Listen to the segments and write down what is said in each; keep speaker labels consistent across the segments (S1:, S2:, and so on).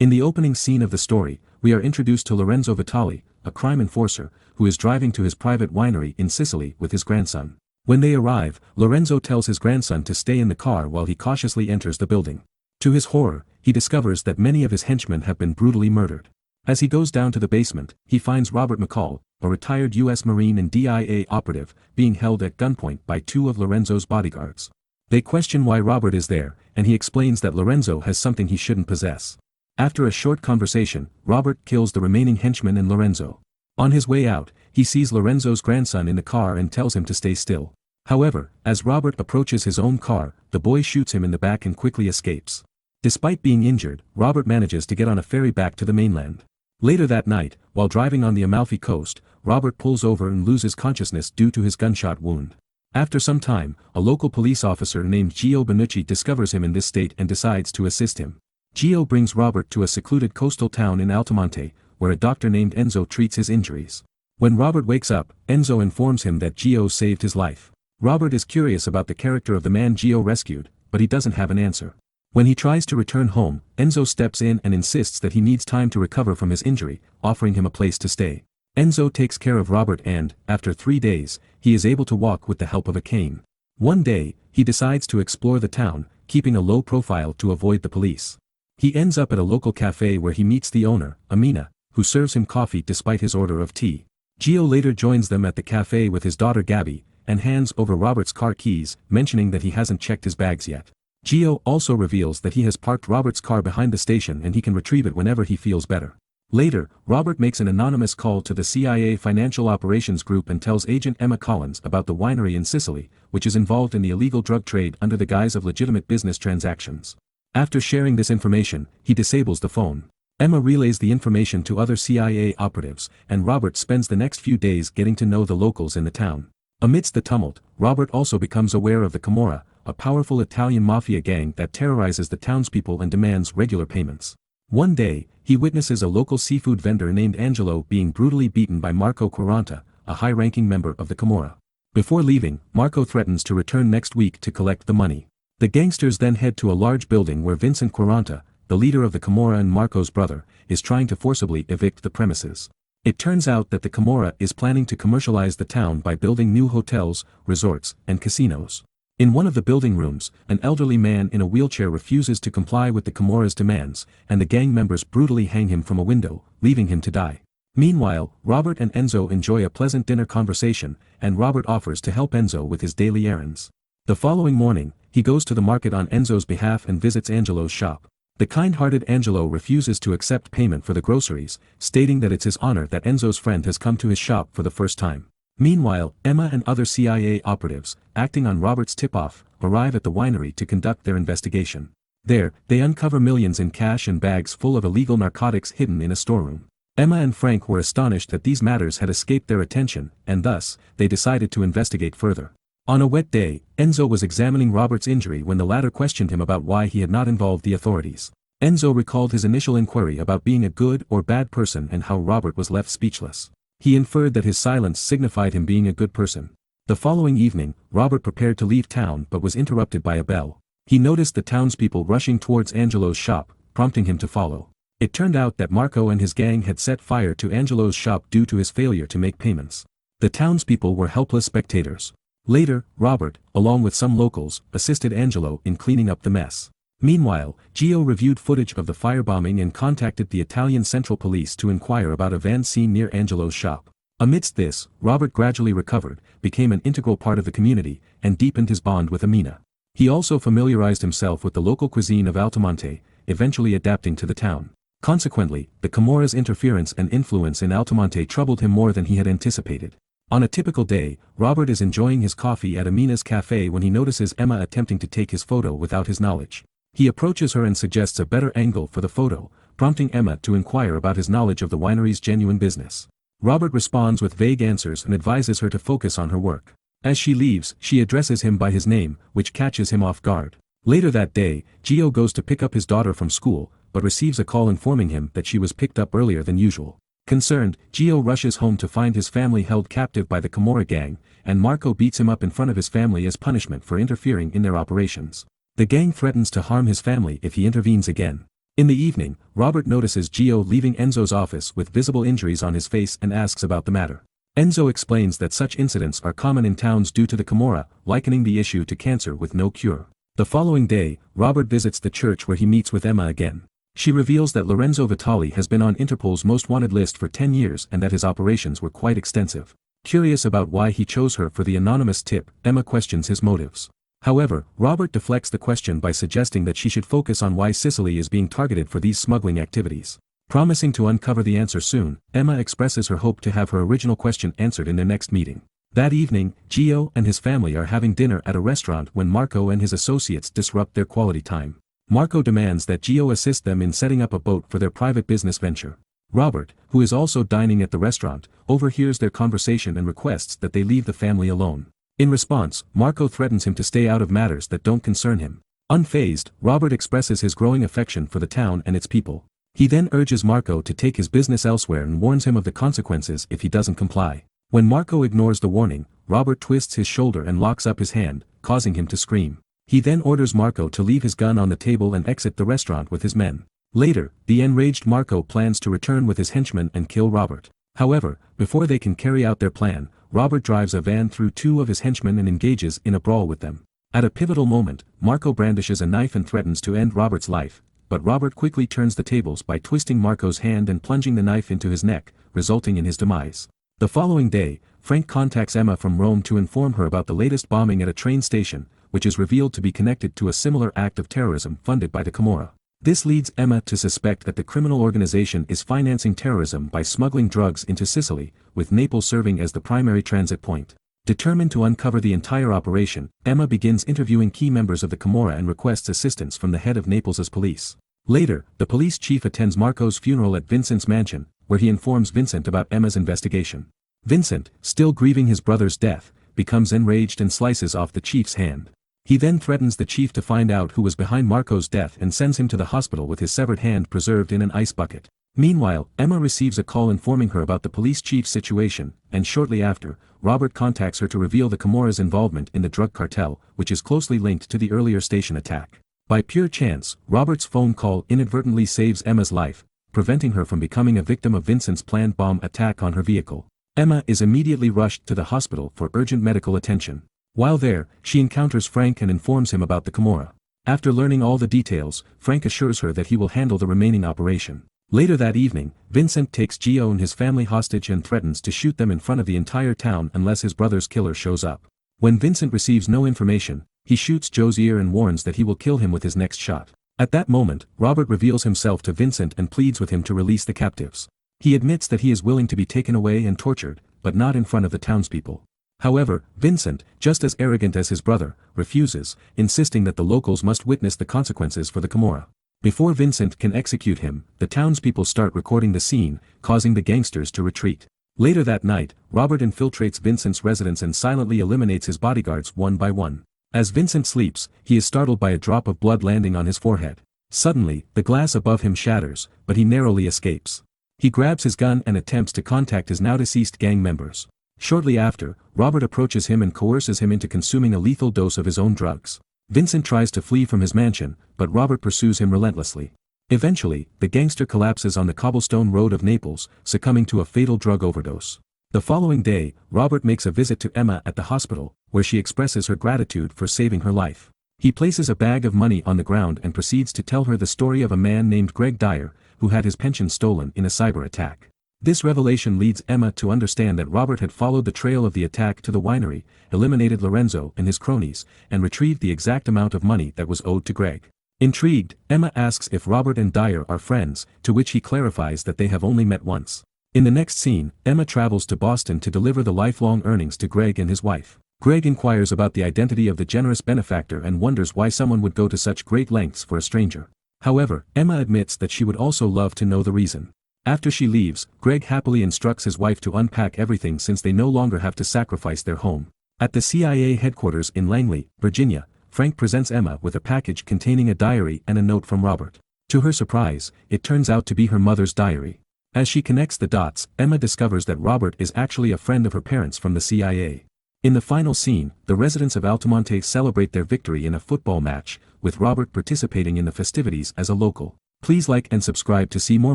S1: In the opening scene of the story, we are introduced to Lorenzo Vitali, a crime enforcer, who is driving to his private winery in Sicily with his grandson. When they arrive, Lorenzo tells his grandson to stay in the car while he cautiously enters the building. To his horror, he discovers that many of his henchmen have been brutally murdered. As he goes down to the basement, he finds Robert McCall, a retired U.S. Marine and DIA operative, being held at gunpoint by two of Lorenzo's bodyguards. They question why Robert is there, and he explains that Lorenzo has something he shouldn't possess. After a short conversation, Robert kills the remaining henchman and Lorenzo. On his way out, he sees Lorenzo's grandson in the car and tells him to stay still. However, as Robert approaches his own car, the boy shoots him in the back and quickly escapes. Despite being injured, Robert manages to get on a ferry back to the mainland. Later that night, while driving on the Amalfi Coast, Robert pulls over and loses consciousness due to his gunshot wound. After some time, a local police officer named Gio Benucci discovers him in this state and decides to assist him. Gio brings Robert to a secluded coastal town in Altomonte, where a doctor named Enzo treats his injuries. When Robert wakes up, Enzo informs him that Gio saved his life. Robert is curious about the character of the man Gio rescued, but he doesn't have an answer. When he tries to return home, Enzo steps in and insists that he needs time to recover from his injury, offering him a place to stay. Enzo takes care of Robert and, after 3 days, he is able to walk with the help of a cane. One day, he decides to explore the town, keeping a low profile to avoid the police. He ends up at a local cafe where he meets the owner, Amina, who serves him coffee despite his order of tea. Gio later joins them at the cafe with his daughter Gabby, and hands over Robert's car keys, mentioning that he hasn't checked his bags yet. Gio also reveals that he has parked Robert's car behind the station and he can retrieve it whenever he feels better. Later, Robert makes an anonymous call to the CIA Financial Operations Group and tells Agent Emma Collins about the winery in Sicily, which is involved in the illegal drug trade under the guise of legitimate business transactions. After sharing this information, he disables the phone. Emma relays the information to other CIA operatives, and Robert spends the next few days getting to know the locals in the town. Amidst the tumult, Robert also becomes aware of the Camorra, a powerful Italian mafia gang that terrorizes the townspeople and demands regular payments. One day, he witnesses a local seafood vendor named Angelo being brutally beaten by Marco Quaranta, a high-ranking member of the Camorra. Before leaving, Marco threatens to return next week to collect the money. The gangsters then head to a large building where Vincent Quaranta, the leader of the Camorra and Marco's brother, is trying to forcibly evict the premises. It turns out that the Camorra is planning to commercialize the town by building new hotels, resorts, and casinos. In one of the building rooms, an elderly man in a wheelchair refuses to comply with the Camorra's demands, and the gang members brutally hang him from a window, leaving him to die. Meanwhile, Robert and Enzo enjoy a pleasant dinner conversation, and Robert offers to help Enzo with his daily errands. The following morning, he goes to the market on Enzo's behalf and visits Angelo's shop. The kind-hearted Angelo refuses to accept payment for the groceries, stating that it's his honor that Enzo's friend has come to his shop for the first time. Meanwhile, Emma and other CIA operatives, acting on Robert's tip-off, arrive at the winery to conduct their investigation. There, they uncover millions in cash and bags full of illegal narcotics hidden in a storeroom. Emma and Frank were astonished that these matters had escaped their attention, and thus, they decided to investigate further. On a wet day, Enzo was examining Robert's injury when the latter questioned him about why he had not involved the authorities. Enzo recalled his initial inquiry about being a good or bad person and how Robert was left speechless. He inferred that his silence signified him being a good person. The following evening, Robert prepared to leave town but was interrupted by a bell. He noticed the townspeople rushing towards Angelo's shop, prompting him to follow. It turned out that Marco and his gang had set fire to Angelo's shop due to his failure to make payments. The townspeople were helpless spectators. Later, Robert, along with some locals, assisted Angelo in cleaning up the mess. Meanwhile, Gio reviewed footage of the firebombing and contacted the Italian Central Police to inquire about a van seen near Angelo's shop. Amidst this, Robert gradually recovered, became an integral part of the community, and deepened his bond with Amina. He also familiarized himself with the local cuisine of Altomonte, eventually adapting to the town. Consequently, the Camorra's interference and influence in Altomonte troubled him more than he had anticipated. On a typical day, Robert is enjoying his coffee at Amina's cafe when he notices Emma attempting to take his photo without his knowledge. He approaches her and suggests a better angle for the photo, prompting Emma to inquire about his knowledge of the winery's genuine business. Robert responds with vague answers and advises her to focus on her work. As she leaves, she addresses him by his name, which catches him off guard. Later that day, Gio goes to pick up his daughter from school, but receives a call informing him that she was picked up earlier than usual. Concerned, Gio rushes home to find his family held captive by the Camorra gang, and Marco beats him up in front of his family as punishment for interfering in their operations. The gang threatens to harm his family if he intervenes again. In the evening, Robert notices Gio leaving Enzo's office with visible injuries on his face and asks about the matter. Enzo explains that such incidents are common in towns due to the Camorra, likening the issue to cancer with no cure. The following day, Robert visits the church where he meets with Emma again. She reveals that Lorenzo Vitali has been on Interpol's most wanted list for 10 years and that his operations were quite extensive. Curious about why he chose her for the anonymous tip, Emma questions his motives. However, Robert deflects the question by suggesting that she should focus on why Sicily is being targeted for these smuggling activities. Promising to uncover the answer soon, Emma expresses her hope to have her original question answered in their next meeting. That evening, Gio and his family are having dinner at a restaurant when Marco and his associates disrupt their quality time. Marco demands that Gio assist them in setting up a boat for their private business venture. Robert, who is also dining at the restaurant, overhears their conversation and requests that they leave the family alone. In response, Marco threatens him to stay out of matters that don't concern him. Unfazed, Robert expresses his growing affection for the town and its people. He then urges Marco to take his business elsewhere and warns him of the consequences if he doesn't comply. When Marco ignores the warning, Robert twists his shoulder and locks up his hand, causing him to scream. He then orders Marco to leave his gun on the table and exit the restaurant with his men. Later, the enraged Marco plans to return with his henchmen and kill Robert. However, before they can carry out their plan, Robert drives a van through two of his henchmen and engages in a brawl with them. At a pivotal moment, Marco brandishes a knife and threatens to end Robert's life, but Robert quickly turns the tables by twisting Marco's hand and plunging the knife into his neck, resulting in his demise. The following day, Frank contacts Emma from Rome to inform her about the latest bombing at a train station, which is revealed to be connected to a similar act of terrorism funded by the Camorra. This leads Emma to suspect that the criminal organization is financing terrorism by smuggling drugs into Sicily, with Naples serving as the primary transit point. Determined to uncover the entire operation, Emma begins interviewing key members of the Camorra and requests assistance from the head of Naples's police. Later, the police chief attends Marco's funeral at Vincent's mansion, where he informs Vincent about Emma's investigation. Vincent, still grieving his brother's death, becomes enraged and slices off the chief's hand. He then threatens the chief to find out who was behind Marco's death and sends him to the hospital with his severed hand preserved in an ice bucket. Meanwhile, Emma receives a call informing her about the police chief's situation, and shortly after, Robert contacts her to reveal the Camorra's involvement in the drug cartel, which is closely linked to the earlier station attack. By pure chance, Robert's phone call inadvertently saves Emma's life, preventing her from becoming a victim of Vincent's planned bomb attack on her vehicle. Emma is immediately rushed to the hospital for urgent medical attention. While there, she encounters Frank and informs him about the Camorra. After learning all the details, Frank assures her that he will handle the remaining operation. Later that evening, Vincent takes Gio and his family hostage and threatens to shoot them in front of the entire town unless his brother's killer shows up. When Vincent receives no information, he shoots Joe's ear and warns that he will kill him with his next shot. At that moment, Robert reveals himself to Vincent and pleads with him to release the captives. He admits that he is willing to be taken away and tortured, but not in front of the townspeople. However, Vincent, just as arrogant as his brother, refuses, insisting that the locals must witness the consequences for the Camorra. Before Vincent can execute him, the townspeople start recording the scene, causing the gangsters to retreat. Later that night, Robert infiltrates Vincent's residence and silently eliminates his bodyguards one by one. As Vincent sleeps, he is startled by a drop of blood landing on his forehead. Suddenly, the glass above him shatters, but he narrowly escapes. He grabs his gun and attempts to contact his now-deceased gang members. Shortly after, Robert approaches him and coerces him into consuming a lethal dose of his own drugs. Vincent tries to flee from his mansion, but Robert pursues him relentlessly. Eventually, the gangster collapses on the cobblestone road of Naples, succumbing to a fatal drug overdose. The following day, Robert makes a visit to Emma at the hospital, where she expresses her gratitude for saving her life. He places a bag of money on the ground and proceeds to tell her the story of a man named Greg Dyer, who had his pension stolen in a cyber attack. This revelation leads Emma to understand that Robert had followed the trail of the attack to the winery, eliminated Lorenzo and his cronies, and retrieved the exact amount of money that was owed to Greg. Intrigued, Emma asks if Robert and Dyer are friends, to which he clarifies that they have only met once. In the next scene, Emma travels to Boston to deliver the lifelong earnings to Greg and his wife. Greg inquires about the identity of the generous benefactor and wonders why someone would go to such great lengths for a stranger. However, Emma admits that she would also love to know the reason. After she leaves, Greg happily instructs his wife to unpack everything since they no longer have to sacrifice their home. At the CIA headquarters in Langley, Virginia, Frank presents Emma with a package containing a diary and a note from Robert. To her surprise, it turns out to be her mother's diary. As she connects the dots, Emma discovers that Robert is actually a friend of her parents from the CIA. In the final scene, the residents of Altamonte celebrate their victory in a football match, with Robert participating in the festivities as a local. Please like and subscribe to see more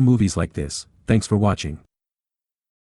S1: movies like this. Thanks for watching.